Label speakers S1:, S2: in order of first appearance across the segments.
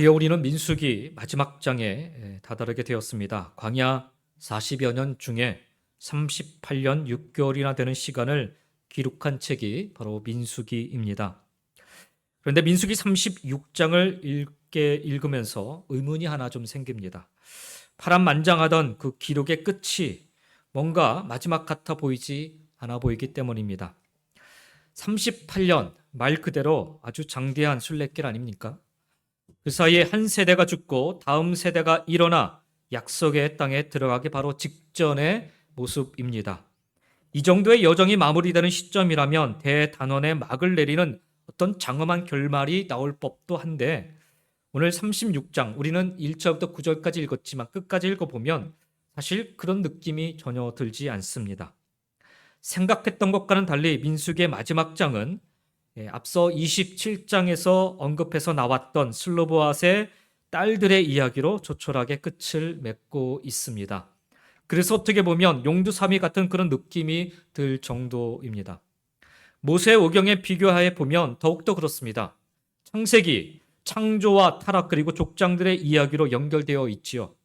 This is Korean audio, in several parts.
S1: 드디어 우리는 민수기 마지막 장에 다다르게 되었습니다. 광야 40여 년 중에 38년 6개월이나 되는 시간을 기록한 책이 바로 민수기입니다. 그런데 민수기 36장을 읽으면서 의문이 하나 좀 생깁니다. 파란만장하던 그 기록의 끝이 뭔가 마지막 같아 보이지 않아 보이기 때문입니다. 38년 말 그대로 아주 장대한 순례길 아닙니까? 그 사이에 한 세대가 죽고 다음 세대가 일어나 약속의 땅에 들어가기 바로 직전의 모습입니다. 이 정도의 여정이 마무리되는 시점이라면 대단원의 막을 내리는 어떤 장엄한 결말이 나올 법도 한데, 오늘 36장 우리는 1절부터 9절까지 읽었지만 끝까지 읽어보면 사실 그런 느낌이 전혀 들지 않습니다. 생각했던 것과는 달리 민수기의 마지막 장은 앞서 27장에서 언급해서 나왔던 슬로보앗의 딸들의 이야기로 조촐하게 끝을 맺고 있습니다. 그래서 어떻게 보면 용두삼위 같은 그런 느낌이 들 정도입니다. 모세 오경에 비교해 보면 더욱더 그렇습니다. 창세기, 창조와 타락 그리고 족장들의 이야기로 연결되어 있지요.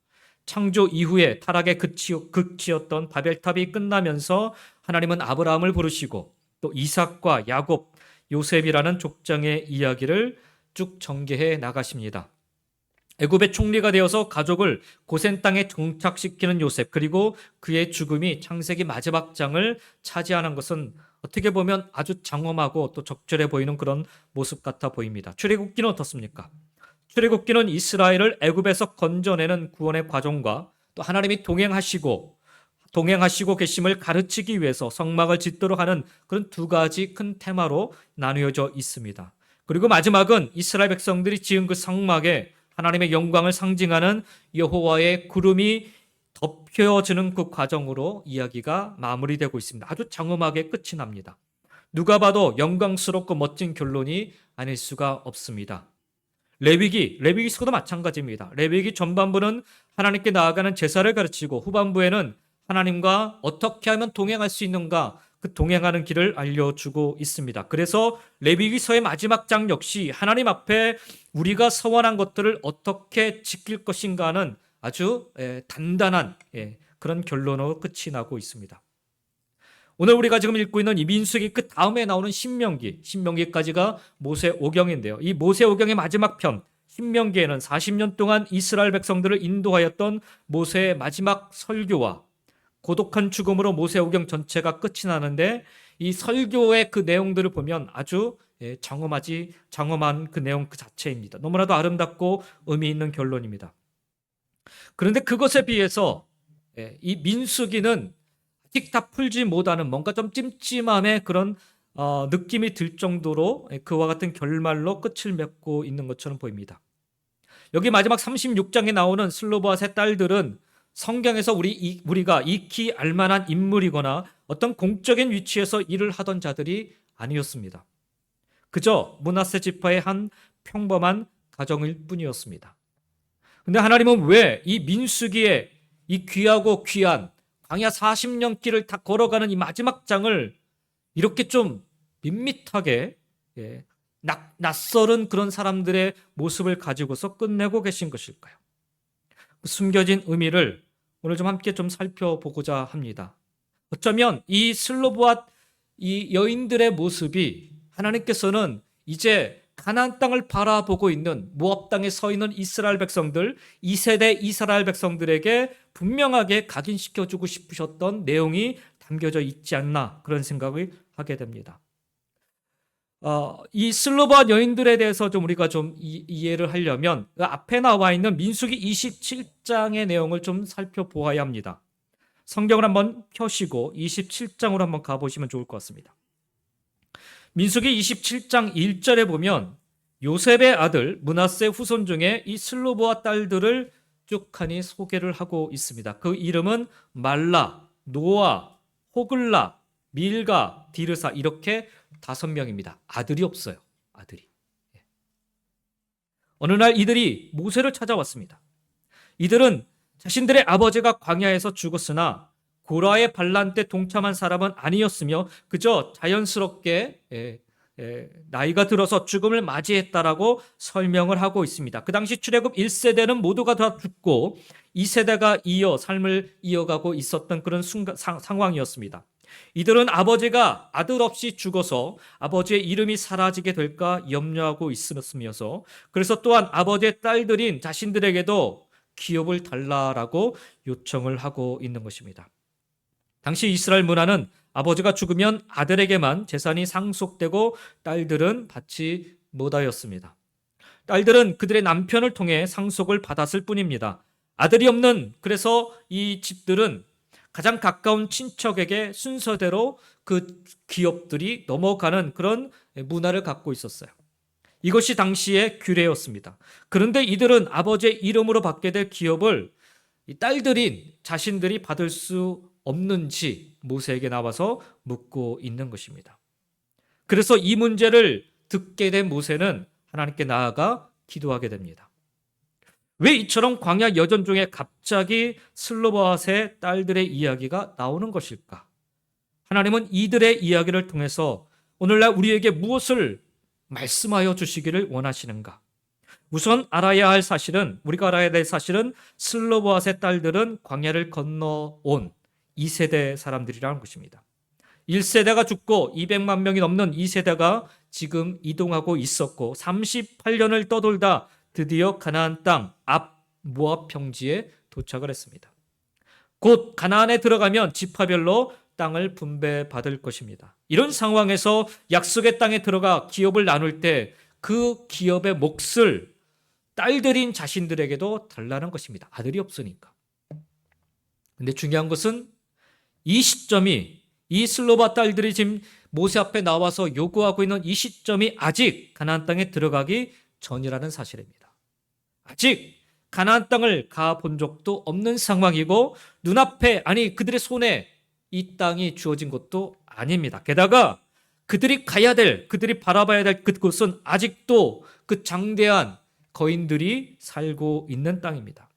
S1: 창조 이후에 타락의 극치였던 바벨탑이 끝나면서 하나님은 아브라함을 부르시고 또 이삭과 야곱, 요셉이라는 족장의 이야기를 쭉 전개해 나가십니다. 애굽의 총리가 되어서 가족을 고센 땅에 정착시키는 요셉, 그리고 그의 죽음이 창세기 마지막 장을 차지하는 것은 어떻게 보면 아주 장엄하고 또 적절해 보이는 그런 모습 같아 보입니다. 출애굽기는 어떻습니까? 출애굽기는 이스라엘을 애굽에서 건져내는 구원의 과정과 또 하나님이 동행하시고 계심을 가르치기 위해서 성막을 짓도록 하는 그런 두 가지 큰 테마로 나누어져 있습니다. 그리고 마지막은 이스라엘 백성들이 지은 그 성막에 하나님의 영광을 상징하는 여호와의 구름이 덮여지는 그 과정으로 이야기가 마무리되고 있습니다. 아주 장엄하게 끝이 납니다. 누가 봐도 영광스럽고 멋진 결론이 아닐 수가 없습니다. 레위기서도 마찬가지입니다. 레위기 전반부는 하나님께 나아가는 제사를 가르치고 후반부에는 하나님과 어떻게 하면 동행할 수 있는가, 그 동행하는 길을 알려주고 있습니다. 그래서 레위기서의 마지막 장 역시 하나님 앞에 우리가 서원한 것들을 어떻게 지킬 것인가 하는 아주 단단한 그런 결론으로 끝이 나고 있습니다. 오늘 우리가 지금 읽고 있는 이 민수기 끝 다음에 나오는 신명기까지가 모세오경인데요. 이 모세오경의 마지막 편 신명기에는 40년 동안 이스라엘 백성들을 인도하였던 모세의 마지막 설교와 고독한 죽음으로 모세오경 전체가 끝이 나는데, 이 설교의 그 내용들을 보면 아주 장엄한 그 내용 그 자체입니다. 너무나도 아름답고 의미 있는 결론입니다. 그런데 그것에 비해서 이 민수기는 아직 다 풀지 못하는 뭔가 좀 찜찜함의 그런 느낌이 들 정도로 그와 같은 결말로 끝을 맺고 있는 것처럼 보입니다. 여기 마지막 36장에 나오는 슬로보앗의 딸들은 성경에서 우리가 익히 알만한 인물이거나 어떤 공적인 위치에서 일을 하던 자들이 아니었습니다. 그저 므낫세 지파의 한 평범한 가정일 뿐이었습니다. 근데 하나님은 왜 이 민수기에 이 귀하고 귀한 광야 40년 길을 다 걸어가는 이 마지막 장을 이렇게 좀 밋밋하게 낯설은 그런 사람들의 모습을 가지고서 끝내고 계신 것일까요? 그 숨겨진 의미를 오늘 좀 함께 좀 살펴보고자 합니다. 어쩌면 이 슬로보앗 이 여인들의 모습이 하나님께서는 이제 가나안 땅을 바라보고 있는 모압 땅에 서 있는 이스라엘 백성들, 2세대 이스라엘 백성들에게 분명하게 각인시켜주고 싶으셨던 내용이 담겨져 있지 않나, 그런 생각을 하게 됩니다. 이 슬로바앗 여인들에 대해서 좀 우리가 좀 이해를 하려면 그 앞에 나와 있는 민수기 27장의 내용을 좀 살펴보아야 합니다. 성경을 한번 펴시고 27장으로 한번 가보시면 좋을 것 같습니다. 민수기 27장 1절에 보면 요셉의 아들 므낫세 후손 중에 이 슬로보아 딸들을 쭉하니 소개를 하고 있습니다. 그 이름은 말라, 노아, 호글라, 밀가, 디르사, 이렇게 5명입니다. 아들이 없어요. 아들이. 어느 날 이들이 모세를 찾아왔습니다. 이들은 자신들의 아버지가 광야에서 죽었으나 고라의 반란 때 동참한 사람은 아니었으며 그저 자연스럽게 나이가 들어서 죽음을 맞이했다라고 설명을 하고 있습니다. 그 당시 출애굽 1세대는 모두가 다 죽고 2세대가 이어 삶을 이어가고 있었던 그런 상황이었습니다. 이들은 아버지가 아들 없이 죽어서 아버지의 이름이 사라지게 될까 염려하고 있으면서, 그래서 또한 아버지의 딸들인 자신들에게도 기업을 달라라고 요청을 하고 있는 것입니다. 당시 이스라엘 문화는 아버지가 죽으면 아들에게만 재산이 상속되고 딸들은 받지 못하였습니다. 딸들은 그들의 남편을 통해 상속을 받았을 뿐입니다. 아들이 없는, 그래서 이 집들은 가장 가까운 친척에게 순서대로 그 기업들이 넘어가는 그런 문화를 갖고 있었어요. 이것이 당시의 규례였습니다. 그런데 이들은 아버지의 이름으로 받게 될 기업을 이 딸들인 자신들이 받을 수 없는지 모세에게 나와서 묻고 있는 것입니다. 그래서 이 문제를 듣게 된 모세는 하나님께 나아가 기도하게 됩니다. 왜 이처럼 광야 여정 중에 갑자기 슬로바앗의 딸들의 이야기가 나오는 것일까? 하나님은 이들의 이야기를 통해서 오늘날 우리에게 무엇을 말씀하여 주시기를 원하시는가? 우선 알아야 할 사실은, 우리가 알아야 될 사실은 슬로바앗의 딸들은 광야를 건너온 2세대 사람들이라는 것입니다. 1세대가 죽고 200만 명이 넘는 2세대가 지금 이동하고 있었고 38년을 떠돌다 드디어 가나안 땅 앞 모압 평지에 도착을 했습니다. 곧 가나안에 들어가면 지파별로 땅을 분배받을 것입니다. 이런 상황에서 약속의 땅에 들어가 기업을 나눌 때 그 기업의 몫을 딸들인 자신들에게도 달라는 것입니다. 아들이 없으니까. 근데 중요한 것은 이 시점이, 이 슬로바 딸들이 지금 모세 앞에 나와서 요구하고 있는 이 시점이 아직 가나안 땅에 들어가기 전이라는 사실입니다. 아직 가나안 땅을 가본 적도 없는 상황이고 눈앞에, 아니 그들의 손에 이 땅이 주어진 것도 아닙니다. 게다가 그들이 가야 될, 그들이 바라봐야 될 그곳은 아직도 그 장대한 거인들이 살고 있는 땅입니다.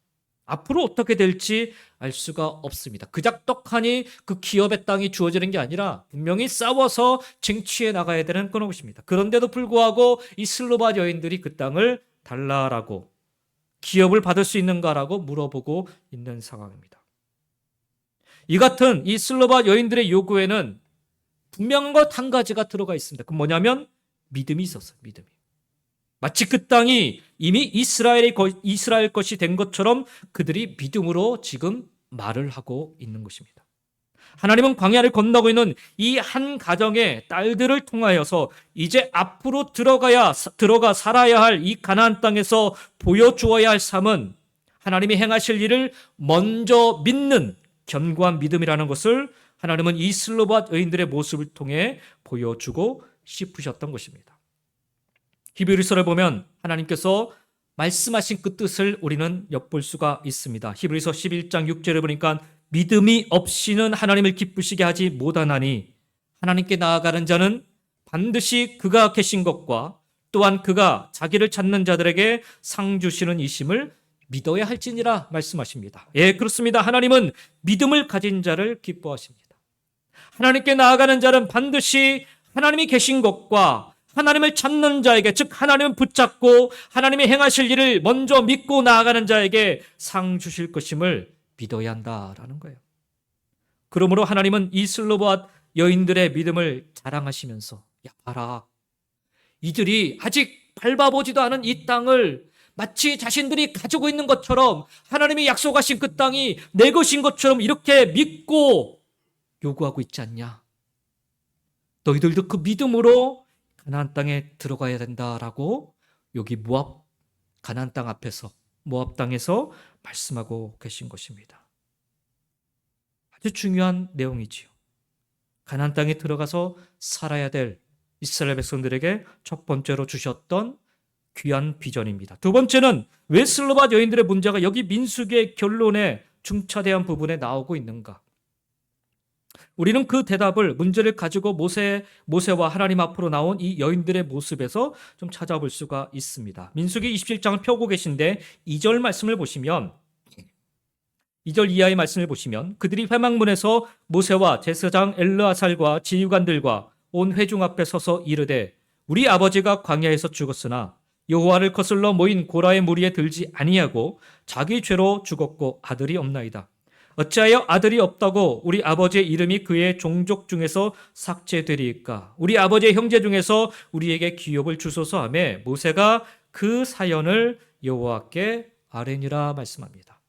S1: 앞으로 어떻게 될지 알 수가 없습니다. 그작떡하니 그 기업의 땅이 주어지는 게 아니라 분명히 싸워서 쟁취해 나가야 되는 그런 것입니다. 그런데도 불구하고 이 슬로바 여인들이 그 땅을 달라라고, 기업을 받을 수 있는가라고 물어보고 있는 상황입니다. 이 같은 이 슬로바 여인들의 요구에는 분명한 것 한 가지가 들어가 있습니다. 그 뭐냐면 믿음이 있었어요. 믿음이. 마치 그 땅이 이미 이스라엘 것이 된 것처럼 그들이 믿음으로 지금 말을 하고 있는 것입니다. 하나님은 광야를 건너고 있는 이 한 가정의 딸들을 통하여서 이제 앞으로 들어가 살아야 할 이 가나안 땅에서 보여주어야 할 삶은 하나님이 행하실 일을 먼저 믿는 견고한 믿음이라는 것을 하나님은 이 슬로바앗 여인들의 모습을 통해 보여주고 싶으셨던 것입니다. 히브리서를 보면 하나님께서 말씀하신 그 뜻을 우리는 엿볼 수가 있습니다. 히브리서 11장 6절을 보니까 믿음이 없이는 하나님을 기쁘시게 하지 못하나니 하나님께 나아가는 자는 반드시 그가 계신 것과 또한 그가 자기를 찾는 자들에게 상 주시는 이심을 믿어야 할지니라 말씀하십니다. 예, 그렇습니다. 하나님은 믿음을 가진 자를 기뻐하십니다. 하나님께 나아가는 자는 반드시 하나님이 계신 것과 하나님을 찾는 자에게, 즉 하나님을 붙잡고 하나님이 행하실 일을 먼저 믿고 나아가는 자에게 상 주실 것임을 믿어야 한다라는 거예요. 그러므로 하나님은 이 슬로바앗 여인들의 믿음을 자랑하시면서, 야 봐라, 이들이 아직 밟아보지도 않은 이 땅을 마치 자신들이 가지고 있는 것처럼, 하나님이 약속하신 그 땅이 내 것인 것처럼 이렇게 믿고 요구하고 있지 않냐. 너희들도 그 믿음으로 가나안 땅에 들어가야 된다라고 여기 모압, 가나안 땅 앞에서, 모압 땅에서 말씀하고 계신 것입니다. 아주 중요한 내용이지요. 가나안 땅에 들어가서 살아야 될 이스라엘 백성들에게 첫 번째로 주셨던 귀한 비전입니다. 두 번째는 왜 슬로바앗 여인들의 문제가 여기 민수기의 결론에 중차대한 부분에 나오고 있는가? 우리는 그 대답을, 문제를 가지고 모세와 하나님 앞으로 나온 이 여인들의 모습에서 좀 찾아볼 수가 있습니다. 민수기 27장을 펴고 계신데 2절 말씀을 보시면, 2절 이하의 말씀을 보시면, 그들이 회막문에서 모세와 제사장 엘르아살과 지휘관들과 온 회중 앞에 서서 이르되 우리 아버지가 광야에서 죽었으나 여호와를 거슬러 모인 고라의 무리에 들지 아니하고 자기 죄로 죽었고 아들이 없나이다. 어찌하여 아들이 없다고 우리 아버지의 이름이 그의 종족 중에서 삭제되리이까? 우리 아버지의 형제 중에서 우리에게 기업을 주소서 하며 모세가 그 사연을 여호와께 아뢰니라 말씀합니다.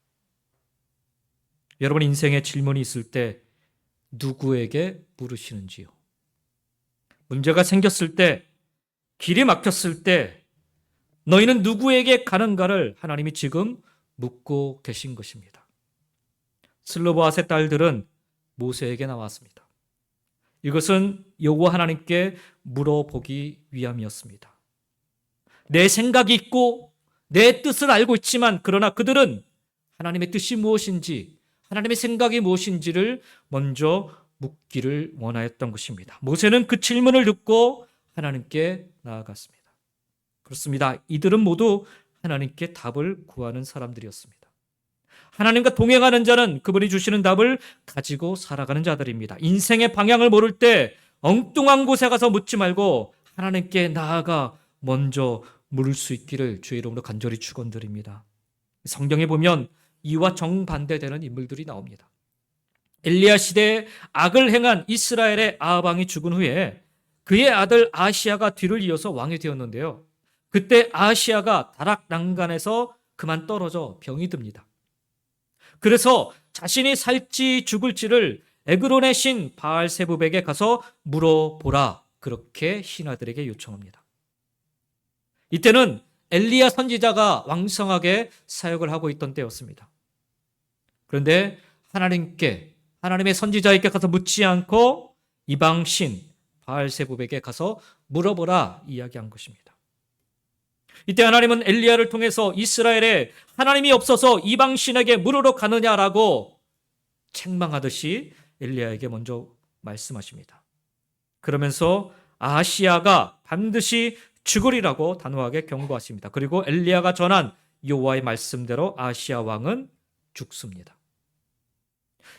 S1: 여러분, 인생에 질문이 있을 때 누구에게 물으시는지요? 문제가 생겼을 때, 길이 막혔을 때 너희는 누구에게 가는가를 하나님이 지금 묻고 계신 것입니다. 슬로바앗의 딸들은 모세에게 나왔습니다. 이것은 여호와 하나님께 물어보기 위함이었습니다. 내 생각이 있고 내 뜻을 알고 있지만 그러나 그들은 하나님의 뜻이 무엇인지, 하나님의 생각이 무엇인지를 먼저 묻기를 원하였던 것입니다. 모세는 그 질문을 듣고 하나님께 나아갔습니다. 그렇습니다. 이들은 모두 하나님께 답을 구하는 사람들이었습니다. 하나님과 동행하는 자는 그분이 주시는 답을 가지고 살아가는 자들입니다. 인생의 방향을 모를 때 엉뚱한 곳에 가서 묻지 말고 하나님께 나아가 먼저 물을 수 있기를 주의 이름으로 간절히 축원드립니다. 성경에 보면 이와 정반대되는 인물들이 나옵니다. 엘리야 시대에 악을 행한 이스라엘의 아합 왕이 죽은 후에 그의 아들 아하시야가 뒤를 이어서 왕이 되었는데요. 그때 아하시야가 다락 난간에서 그만 떨어져 병이 듭니다. 그래서 자신이 살지 죽을지를 에그론의 신 바알세붑에게 가서 물어보라, 그렇게 신하들에게 요청합니다. 이때는 엘리야 선지자가 왕성하게 사역을 하고 있던 때였습니다. 그런데 하나님의 선지자에게 가서 묻지 않고 이방 신 바알세붑에게 가서 물어보라 이야기한 것입니다. 이때 하나님은 엘리야를 통해서 이스라엘에 하나님이 없어서 이방 신에게 물으러 가느냐라고 책망하듯이 엘리야에게 먼저 말씀하십니다. 그러면서 아하시야가 반드시 죽으리라고 단호하게 경고하십니다. 그리고 엘리야가 전한 여호와의 말씀대로 아하시야 왕은 죽습니다.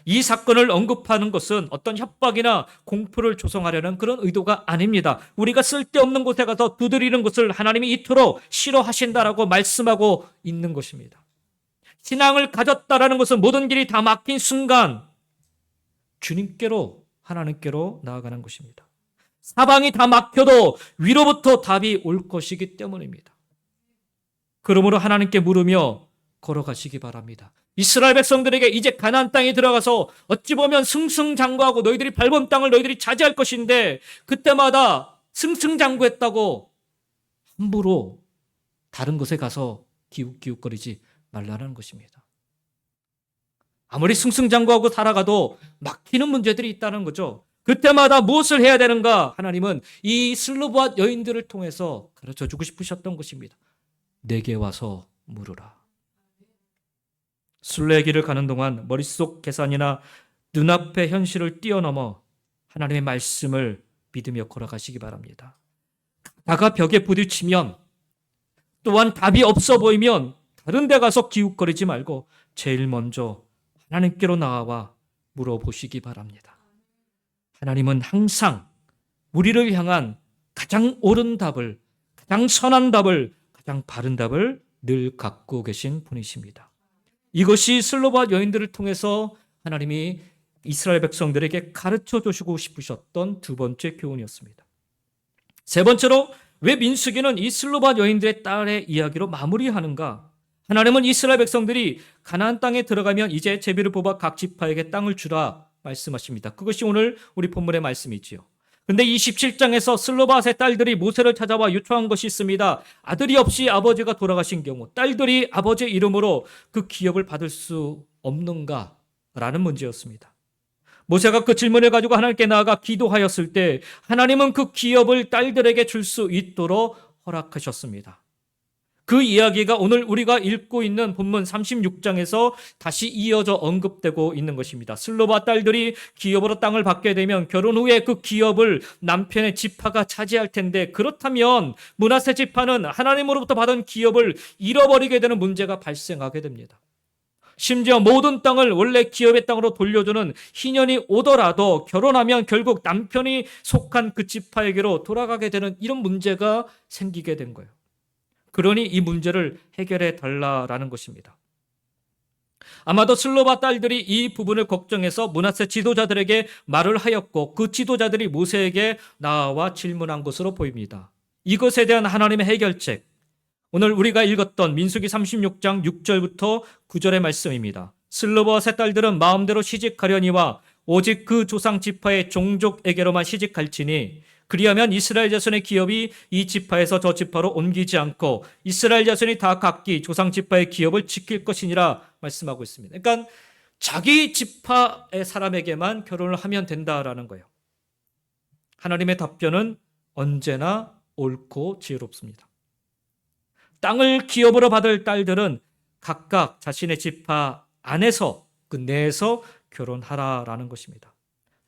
S1: 이 사건을 언급하는 것은 어떤 협박이나 공포를 조성하려는 그런 의도가 아닙니다. 우리가 쓸데없는 곳에 가서 두드리는 것을 하나님이 이토록 싫어하신다라고 말씀하고 있는 것입니다. 신앙을 가졌다라는 것은 모든 길이 다 막힌 순간 주님께로, 하나님께로 나아가는 것입니다. 사방이 다 막혀도 위로부터 답이 올 것이기 때문입니다. 그러므로 하나님께 물으며 걸어가시기 바랍니다. 이스라엘 백성들에게 이제 가나안 땅에 들어가서 어찌 보면 승승장구하고 너희들이 밟은 땅을 너희들이 차지할 것인데 그때마다 승승장구했다고 함부로 다른 곳에 가서 기웃기웃거리지 말라는 것입니다. 아무리 승승장구하고 살아가도 막히는 문제들이 있다는 거죠. 그때마다 무엇을 해야 되는가? 하나님은 이 슬로바앗 여인들을 통해서 가르쳐주고 싶으셨던 것입니다. 내게 와서 물으라. 순례길을 가는 동안 머릿속 계산이나 눈앞의 현실을 뛰어넘어 하나님의 말씀을 믿으며 걸어가시기 바랍니다. 가다가 벽에 부딪히면, 또한 답이 없어 보이면 다른 데 가서 기웃거리지 말고 제일 먼저 하나님께로 나와 물어보시기 바랍니다. 하나님은 항상 우리를 향한 가장 옳은 답을, 가장 선한 답을, 가장 바른 답을 늘 갖고 계신 분이십니다. 이것이 슬로바앗 여인들을 통해서 하나님이 이스라엘 백성들에게 가르쳐 주시고 싶으셨던 두 번째 교훈이었습니다. 세 번째로, 왜 민수기는 이 슬로바앗 여인들의 딸의 이야기로 마무리하는가? 하나님은 이스라엘 백성들이 가나안 땅에 들어가면 이제 제비를 뽑아 각 지파에게 땅을 주라 말씀하십니다. 그것이 오늘 우리 본문의 말씀이지요. 근데 27장에서 슬로바앗의 딸들이 모세를 찾아와 요청한 것이 있습니다. 아들이 없이 아버지가 돌아가신 경우 딸들이 아버지의 이름으로 그 기업을 받을 수 없는가라는 문제였습니다. 모세가 그 질문을 가지고 하나님께 나아가 기도하였을 때 하나님은 그 기업을 딸들에게 줄 수 있도록 허락하셨습니다. 그 이야기가 오늘 우리가 읽고 있는 본문 36장에서 다시 이어져 언급되고 있는 것입니다. 슬로바앗 딸들이 기업으로 땅을 받게 되면 결혼 후에 그 기업을 남편의 지파가 차지할 텐데, 그렇다면 므낫세 지파는 하나님으로부터 받은 기업을 잃어버리게 되는 문제가 발생하게 됩니다. 심지어 모든 땅을 원래 기업의 땅으로 돌려주는 희년이 오더라도 결혼하면 결국 남편이 속한 그 지파에게로 돌아가게 되는 이런 문제가 생기게 된 거예요. 그러니 이 문제를 해결해 달라라는 것입니다. 아마도 슬로바 딸들이 이 부분을 걱정해서 므낫세 지도자들에게 말을 하였고 그 지도자들이 모세에게 나와 질문한 것으로 보입니다. 이것에 대한 하나님의 해결책, 오늘 우리가 읽었던 민수기 36장 6절부터 9절의 말씀입니다. 슬로바와 세 딸들은 마음대로 시집가려니와 오직 그 조상 지파의 종족에게로만 시집갈지니 그리하면 이스라엘 자손의 기업이 이 지파에서 저 지파로 옮기지 않고 이스라엘 자손이 다 각기 조상 지파의 기업을 지킬 것이니라 말씀하고 있습니다. 그러니까 자기 지파의 사람에게만 결혼을 하면 된다라는 거예요. 하나님의 답변은 언제나 옳고 지혜롭습니다. 땅을 기업으로 받을 딸들은 각각 자신의 지파 안에서 그 내에서 결혼하라라는 것입니다.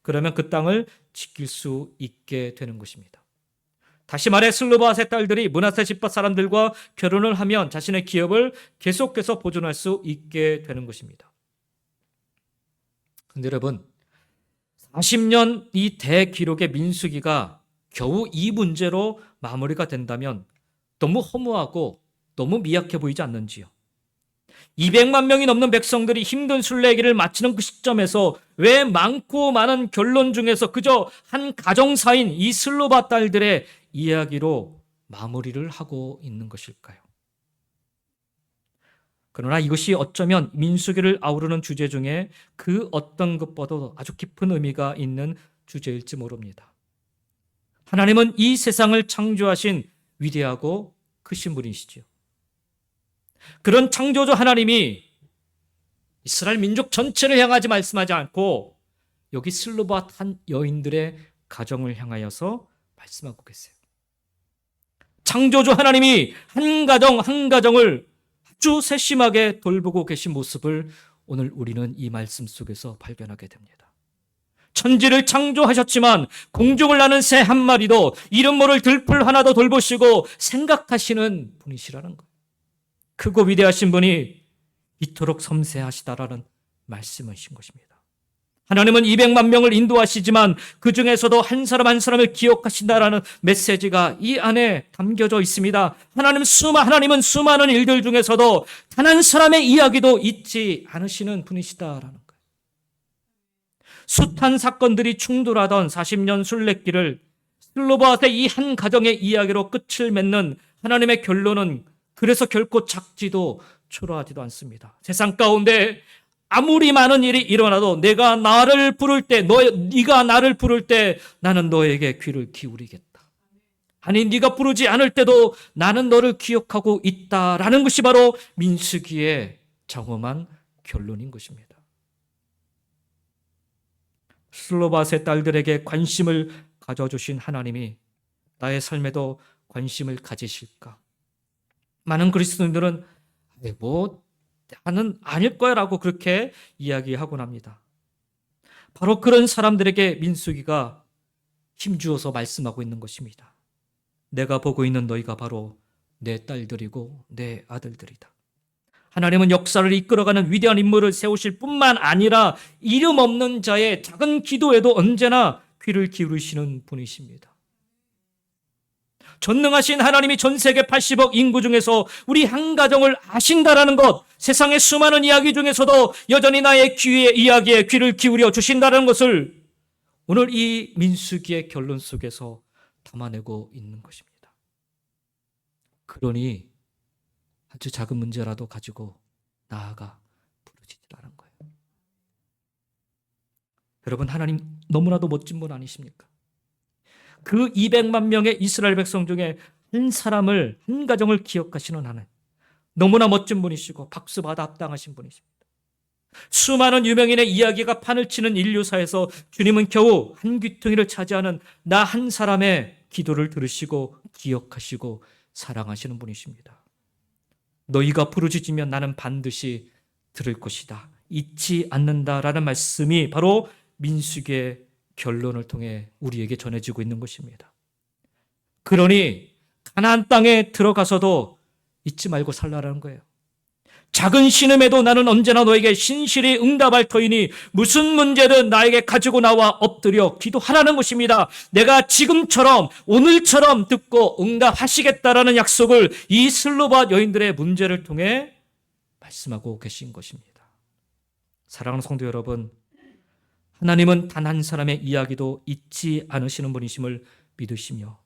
S1: 그러면 그 땅을 지킬 수 있게 되는 것입니다. 다시 말해 슬로바와 세 딸들이 므낫세 지파 사람들과 결혼을 하면 자신의 기업을 계속해서 보존할 수 있게 되는 것입니다. 근데 여러분, 40년 이 대기록의 민수기가 겨우 이 문제로 마무리가 된다면 너무 허무하고 너무 미약해 보이지 않는지요? 200만 명이 넘는 백성들이 힘든 순례길을 마치는 그 시점에서 왜 많고 많은 결론 중에서 그저 한 가정사인 이 슬로바 딸들의 이야기로 마무리를 하고 있는 것일까요? 그러나 이것이 어쩌면 민수기를 아우르는 주제 중에 그 어떤 것보다도 아주 깊은 의미가 있는 주제일지 모릅니다. 하나님은 이 세상을 창조하신 위대하고 크신 분이시죠. 그런 창조주 하나님이 이스라엘 민족 전체를 향하지 말씀하지 않고 여기 슬로바 한 여인들의 가정을 향하여서 말씀하고 계세요. 창조주 하나님이 한 가정 한 가정을 아주 세심하게 돌보고 계신 모습을 오늘 우리는 이 말씀 속에서 발견하게 됩니다. 천지를 창조하셨지만 공중을 나는 새 한 마리도 이름 모를 들풀 하나도 돌보시고 생각하시는 분이시라는 거예요. 크고 위대하신 분이 이토록 섬세하시다라는 말씀이신 것입니다. 하나님은 200만 명을 인도하시지만 그 중에서도 한 사람 한 사람을 기억하신다라는 메시지가 이 안에 담겨져 있습니다. 하나님은 수많은 일들 중에서도 단 한 사람의 이야기도 잊지 않으시는 분이시다라는 거예요. 숱한 사건들이 충돌하던 40년 순례길을 슬로바의 이 한 가정의 이야기로 끝을 맺는 하나님의 결론은 그래서 결코 작지도 초라하지도 않습니다. 세상 가운데 아무리 많은 일이 일어나도 네가 나를 부를 때, 네가 나를 부를 때 나는 너에게 귀를 기울이겠다. 아니 네가 부르지 않을 때도 나는 너를 기억하고 있다라는 것이 바로 민수기의 장엄한 결론인 것입니다. 슬로바세 딸들에게 관심을 가져주신 하나님이 나의 삶에도 관심을 가지실까? 많은 그리스도인들은 나는 아닐 거야 라고 그렇게 이야기하곤 합니다. 바로 그런 사람들에게 민수기가 힘주어서 말씀하고 있는 것입니다. 내가 보고 있는 너희가 바로 내 딸들이고 내 아들들이다. 하나님은 역사를 이끌어가는 위대한 인물을 세우실 뿐만 아니라 이름 없는 자의 작은 기도에도 언제나 귀를 기울이시는 분이십니다. 전능하신 하나님이 전 세계 80억 인구 중에서 우리 한 가정을 아신다라는 것, 세상의 수많은 이야기 중에서도 여전히 나의 이야기에 귀를 기울여 주신다는 것을 오늘 이 민수기의 결론 속에서 담아내고 있는 것입니다. 그러니 아주 작은 문제라도 가지고 나아가 부르짖으라는 거예요. 여러분, 하나님 너무나도 멋진 분 아니십니까? 그 200만 명의 이스라엘 백성 중에 한 사람을, 한 가정을 기억하시는 하나님. 너무나 멋진 분이시고 박수받아 합당하신 분이십니다. 수많은 유명인의 이야기가 판을 치는 인류사에서 주님은 겨우 한 귀퉁이를 차지하는 나 한 사람의 기도를 들으시고 기억하시고 사랑하시는 분이십니다. 너희가 부르짖으면 나는 반드시 들을 것이다. 잊지 않는다라는 말씀이 바로 민수기의 결론을 통해 우리에게 전해지고 있는 것입니다. 그러니 가나안 땅에 들어가서도 잊지 말고 살라라는 거예요. 작은 신음에도 나는 언제나 너에게 신실히 응답할 터이니 무슨 문제든 나에게 가지고 나와 엎드려 기도하라는 것입니다. 내가 지금처럼 오늘처럼 듣고 응답하시겠다라는 약속을 이 슬로밧 여인들의 문제를 통해 말씀하고 계신 것입니다. 사랑하는 성도 여러분, 하나님은 단 한 사람의 이야기도 잊지 않으시는 분이심을 믿으시며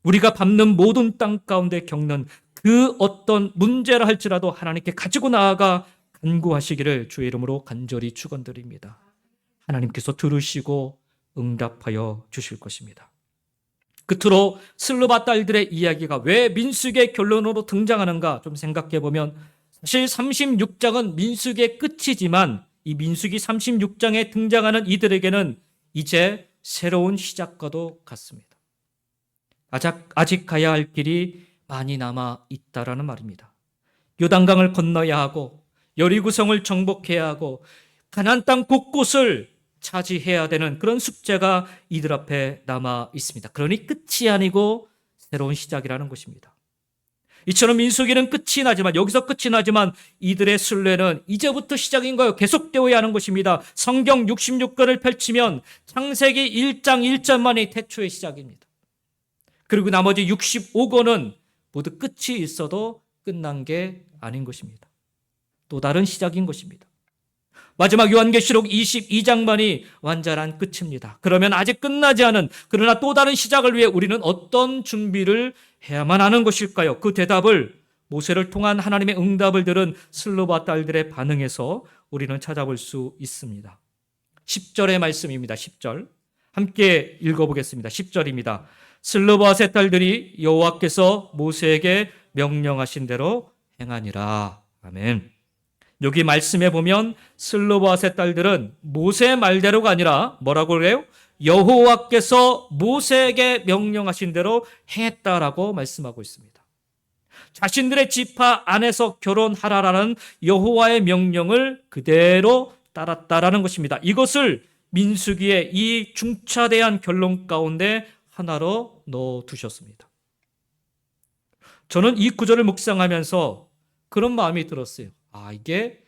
S1: 우리가 밟는 모든 땅 가운데 겪는 그 어떤 문제라 할지라도 하나님께 가지고 나아가 간구하시기를 주의 이름으로 간절히 축원드립니다. 하나님께서 들으시고 응답하여 주실 것입니다. 끝으로 슬로밧 딸들의 이야기가 왜 민수기의 결론으로 등장하는가 좀 생각해 보면 사실 36장은 민수기의 끝이지만 이 민수기 36장에 등장하는 이들에게는 이제 새로운 시작과도 같습니다. 아직 가야 할 길이 많이 남아 있다라는 말입니다. 요단강을 건너야 하고 여리고성을 정복해야 하고 가나안 땅 곳곳을 차지해야 되는 그런 숙제가 이들 앞에 남아 있습니다. 그러니 끝이 아니고 새로운 시작이라는 것입니다. 이처럼 민수기는 끝이 나지만 여기서 끝이 나지만 이들의 순례는 이제부터 시작인 거예요. 계속되어야 하는 것입니다. 성경 66권을 펼치면 창세기 1장 1절만이 태초의 시작입니다. 그리고 나머지 65권은 모두 끝이 있어도 끝난 게 아닌 것입니다. 또 다른 시작인 것입니다. 마지막 요한계시록 22장만이 완전한 끝입니다. 그러면 아직 끝나지 않은 그러나 또 다른 시작을 위해 우리는 어떤 준비를 해야만 하는 것일까요? 그 대답을 모세를 통한 하나님의 응답을 들은 슬로밧 딸들의 반응에서 우리는 찾아볼 수 있습니다. 10절의 말씀입니다. 10절 함께 읽어보겠습니다. 10절입니다. 슬로밧의 딸들이 여호와께서 모세에게 명령하신 대로 행하니라. 아멘. 여기 말씀에 보면 슬로밧의 딸들은 모세의 말대로가 아니라 뭐라고 그래요? 여호와께서 모세에게 명령하신 대로 행했다라고 말씀하고 있습니다. 자신들의 지파 안에서 결혼하라라는 여호와의 명령을 그대로 따랐다라는 것입니다. 이것을 민수기의 이 중차대한 결론 가운데 하나로 넣어두셨습니다. 저는 이 구절을 묵상하면서 그런 마음이 들었어요. 이게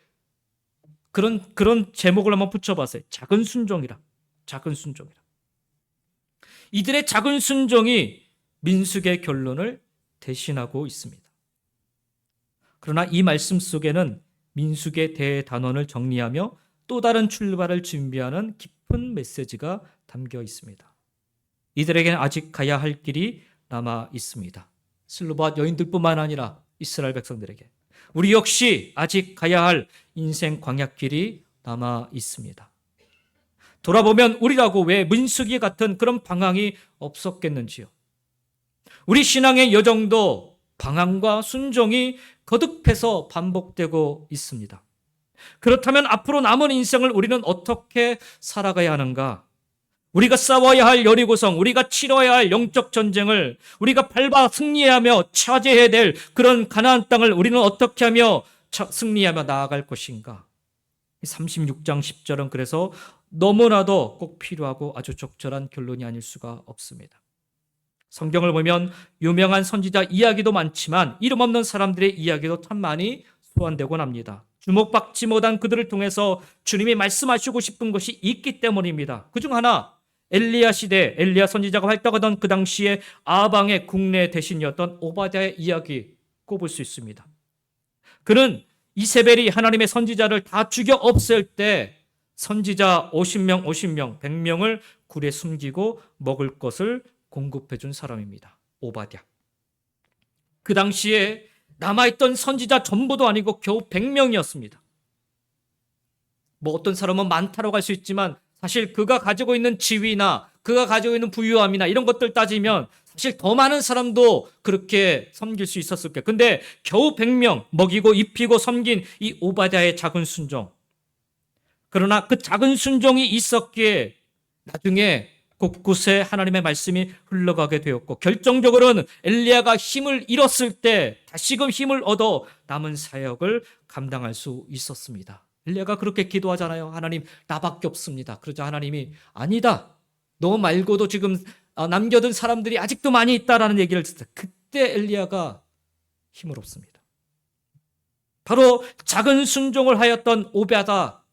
S1: 그런 제목을 한번 붙여봤어요. 작은 순종이라. 작은 순종이라. 이들의 작은 순종이 민수기의 결론을 대신하고 있습니다. 그러나 이 말씀 속에는 민수기의 대단원을 정리하며 또 다른 출발을 준비하는 깊은 메시지가 담겨 있습니다. 이들에게는 아직 가야 할 길이 남아 있습니다. 슬로밧 여인들뿐만 아니라 이스라엘 백성들에게 우리 역시 아직 가야 할 인생 광야길이 남아 있습니다. 돌아보면 우리라고 왜 민수기 같은 그런 방황이 없었겠는지요. 우리 신앙의 여정도 방황과 순종이 거듭해서 반복되고 있습니다. 그렇다면 앞으로 남은 인생을 우리는 어떻게 살아가야 하는가? 우리가 싸워야 할 여리고성, 우리가 치러야 할 영적 전쟁을 우리가 밟아 승리하며 차지해야 될 그런 가나안 땅을 우리는 어떻게 하며 승리하며 나아갈 것인가? 36장 10절은 그래서 너무나도 꼭 필요하고 아주 적절한 결론이 아닐 수가 없습니다. 성경을 보면 유명한 선지자 이야기도 많지만 이름 없는 사람들의 이야기도 참 많이 소환되곤 합니다. 주목받지 못한 그들을 통해서 주님이 말씀하시고 싶은 것이 있기 때문입니다. 그중 하나 엘리야 시대 엘리야 선지자가 활동하던 그 당시에 아방의 국내 대신이었던 오바댜의 이야기 꼽을 수 있습니다. 그는 이세벨이 하나님의 선지자를 다 죽여 없앨 때 선지자 50명, 100명을 굴에 숨기고 먹을 것을 공급해 준 사람입니다. 오바댜. 그 당시에 남아있던 선지자 전부도 아니고 겨우 100명이었습니다. 어떤 사람은 많다고 할 수 있지만 사실 그가 가지고 있는 지위나 그가 가지고 있는 부유함이나 이런 것들 따지면 사실 더 많은 사람도 그렇게 섬길 수 있었을 거예요. 근데 겨우 100명 먹이고 입히고 섬긴 이 오바댜의 작은 순종. 그러나 그 작은 순종이 있었기에 나중에 곳곳에 하나님의 말씀이 흘러가게 되었고 결정적으로는 엘리야가 힘을 잃었을 때 다시금 힘을 얻어 남은 사역을 감당할 수 있었습니다. 엘리야가 그렇게 기도하잖아요. 하나님 나밖에 없습니다. 그러자 하나님이 아니다. 너 말고도 지금 남겨둔 사람들이 아직도 많이 있다라는 얘기를 듣다. 그때 엘리야가 힘을 얻습니다. 바로 작은 순종을 하였던 오베다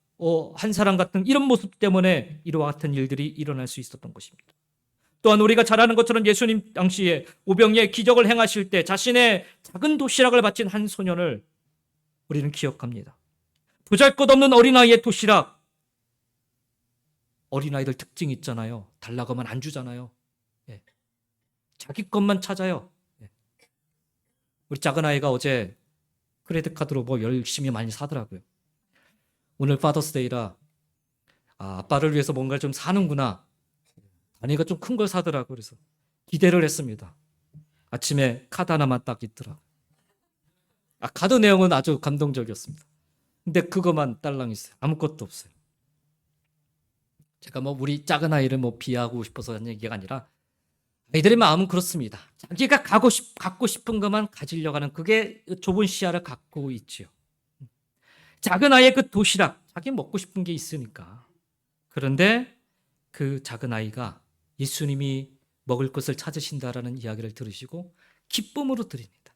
S1: 한 사람 같은 이런 모습 때문에 이와 같은 일들이 일어날 수 있었던 것입니다. 또한 우리가 잘 아는 것처럼 예수님 당시에 오병이의 기적을 행하실 때 자신의 작은 도시락을 바친 한 소년을 우리는 기억합니다. 보잘것없는 어린아이의 도시락. 어린아이들 특징이 있잖아요. 달라고 하면 안 주잖아요. 예. 자기 것만 찾아요. 예. 우리 작은아이가 어제 크레딧 카드로 뭐 열심히 많이 사더라고요. 오늘 파더스데이라 아빠를 위해서 뭔가를 좀 사는구나. 아내가 좀 큰 걸 사더라고요. 그래서 기대를 했습니다. 아침에 카드 하나만 딱 있더라고요. 카드 내용은 아주 감동적이었습니다. 근데 그것만 딸랑 있어요. 아무것도 없어요. 제가 뭐 우리 작은 아이를 뭐 비하하고 싶어서 하는 얘기가 아니라 아이들의 마음은 그렇습니다. 자기가 갖고 싶은 것만 가지려고 하는 그게 좁은 시야를 갖고 있지요. 작은 아이의 그 도시락, 자기 먹고 싶은 게 있으니까. 그런데 그 작은 아이가 예수님이 먹을 것을 찾으신다라는 이야기를 들으시고 기쁨으로 드립니다.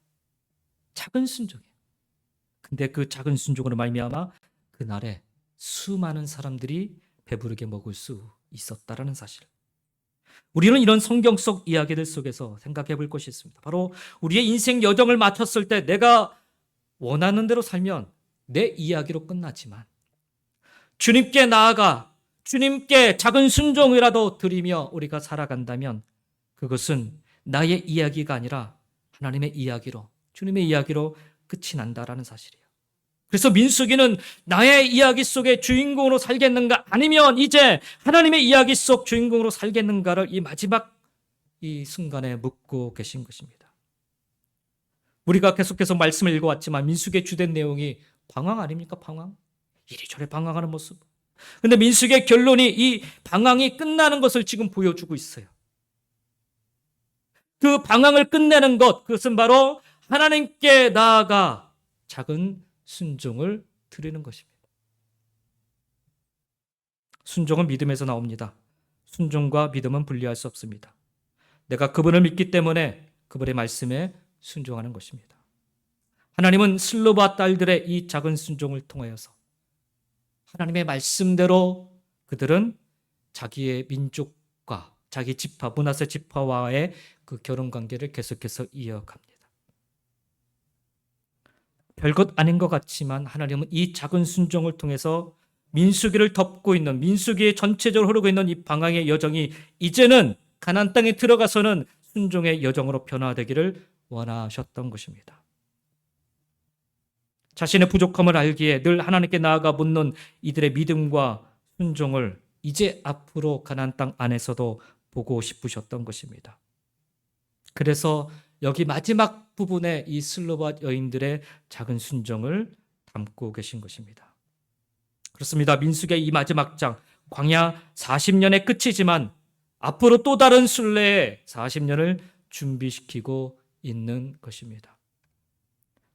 S1: 작은 순종이에요. 근데 그 작은 순종으로 말미암아 그날에 수많은 사람들이 배부르게 먹을 수 있었다라는 사실. 우리는 이런 성경 속 이야기들 속에서 생각해 볼 것이 있습니다. 바로 우리의 인생 여정을 마쳤을 때 내가 원하는 대로 살면 내 이야기로 끝나지만 주님께 나아가 주님께 작은 순종이라도 드리며 우리가 살아간다면 그것은 나의 이야기가 아니라 하나님의 이야기로, 주님의 이야기로 끝이 난다라는 사실이에요. 그래서 민수기는 나의 이야기 속의 주인공으로 살겠는가 아니면 이제 하나님의 이야기 속 주인공으로 살겠는가를 이 마지막 이 순간에 묻고 계신 것입니다. 우리가 계속해서 말씀을 읽어왔지만 민수기의 주된 내용이 방황 아닙니까? 방황. 이리저리 방황하는 모습. 근데 민수기의 결론이 이 방황이 끝나는 것을 지금 보여주고 있어요. 그 방황을 끝내는 것, 그것은 바로 하나님께 나아가 작은 순종을 드리는 것입니다. 순종은 믿음에서 나옵니다. 순종과 믿음은 분리할 수 없습니다. 내가 그분을 믿기 때문에 그분의 말씀에 순종하는 것입니다. 하나님은 슬로바 딸들의 이 작은 순종을 통하여서 하나님의 말씀대로 그들은 자기의 민족과 자기 지파, 므낫세 지파와의 그 결혼 관계를 계속해서 이어갑니다. 별것 아닌 것 같지만 하나님은 이 작은 순종을 통해서 민수기를 덮고 있는, 민수기에 전체적으로 흐르고 있는 이 방황의 여정이 이제는 가나안 땅에 들어가서는 순종의 여정으로 변화되기를 원하셨던 것입니다. 자신의 부족함을 알기에 늘 하나님께 나아가 묻는 이들의 믿음과 순종을 이제 앞으로 가나안 땅 안에서도 보고 싶으셨던 것입니다. 그래서 여기 마지막 부분에 이 슬로바 여인들의 작은 순종을 담고 계신 것입니다. 그렇습니다. 민수기의 이 마지막 장, 광야 40년의 끝이지만 앞으로 또 다른 순례의 40년을 준비시키고 있는 것입니다.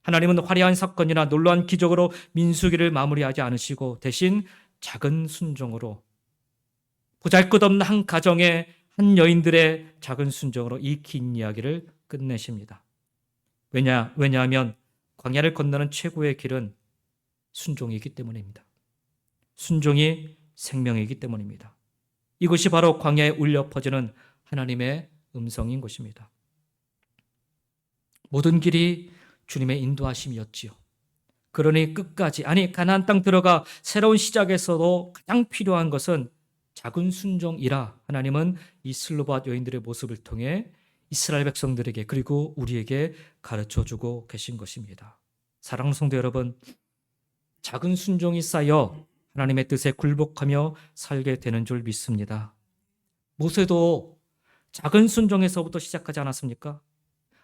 S1: 하나님은 화려한 사건이나 놀라운 기적으로 민수기를 마무리하지 않으시고 대신 작은 순종으로 보잘것없는 한 가정의 한 여인들의 작은 순종으로 이 긴 이야기를 끝내십니다. 왜냐하면 광야를 건너는 최고의 길은 순종이기 때문입니다. 순종이 생명이기 때문입니다. 이것이 바로 광야에 울려 퍼지는 하나님의 음성인 것입니다. 모든 길이 주님의 인도하심이었지요. 그러니 끝까지, 가나안 땅 들어가 새로운 시작에서도 가장 필요한 것은 작은 순종이라 하나님은 이 슬로바 여인들의 모습을 통해 이스라엘 백성들에게 그리고 우리에게 가르쳐주고 계신 것입니다. 사랑하는 성도 여러분, 작은 순종이 쌓여 하나님의 뜻에 굴복하며 살게 되는 줄 믿습니다. 모세도 작은 순종에서부터 시작하지 않았습니까?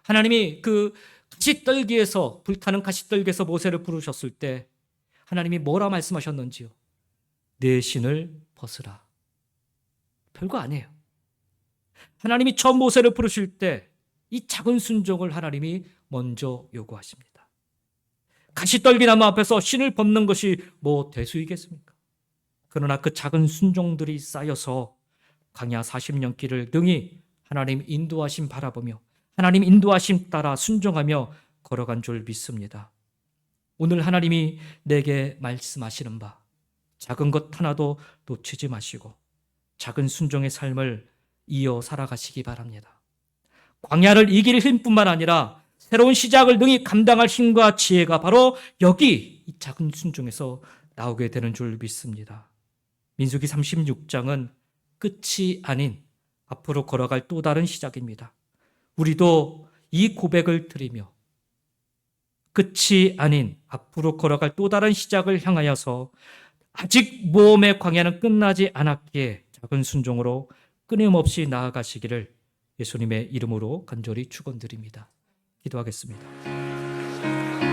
S1: 하나님이 그 가시떨기에서, 불타는 가시떨기에서 모세를 부르셨을 때 하나님이 뭐라 말씀하셨는지요? 내 신을 벗으라. 별거 아니에요. 하나님이 처음 모세를 부르실 때 이 작은 순종을 하나님이 먼저 요구하십니다. 가시떨기 나무 앞에서 신을 벗는 것이 뭐 대수이겠습니까? 그러나 그 작은 순종들이 쌓여서 광야 40년 길을 능히 하나님 인도하심 바라보며 하나님 인도하심 따라 순종하며 걸어간 줄 믿습니다. 오늘 하나님이 내게 말씀하시는 바, 작은 것 하나도 놓치지 마시고 작은 순종의 삶을 이어 살아가시기 바랍니다. 광야를 이길 힘뿐만 아니라 새로운 시작을 능히 감당할 힘과 지혜가 바로 여기 이 작은 순종에서 나오게 되는 줄 믿습니다. 민수기 36장은 끝이 아닌 앞으로 걸어갈 또 다른 시작입니다. 우리도 이 고백을 드리며 끝이 아닌 앞으로 걸어갈 또 다른 시작을 향하여서 아직 모험의 광야는 끝나지 않았기에 작은 순종으로 끊임없이 나아가시기를 예수님의 이름으로 간절히 축원드립니다. 기도하겠습니다.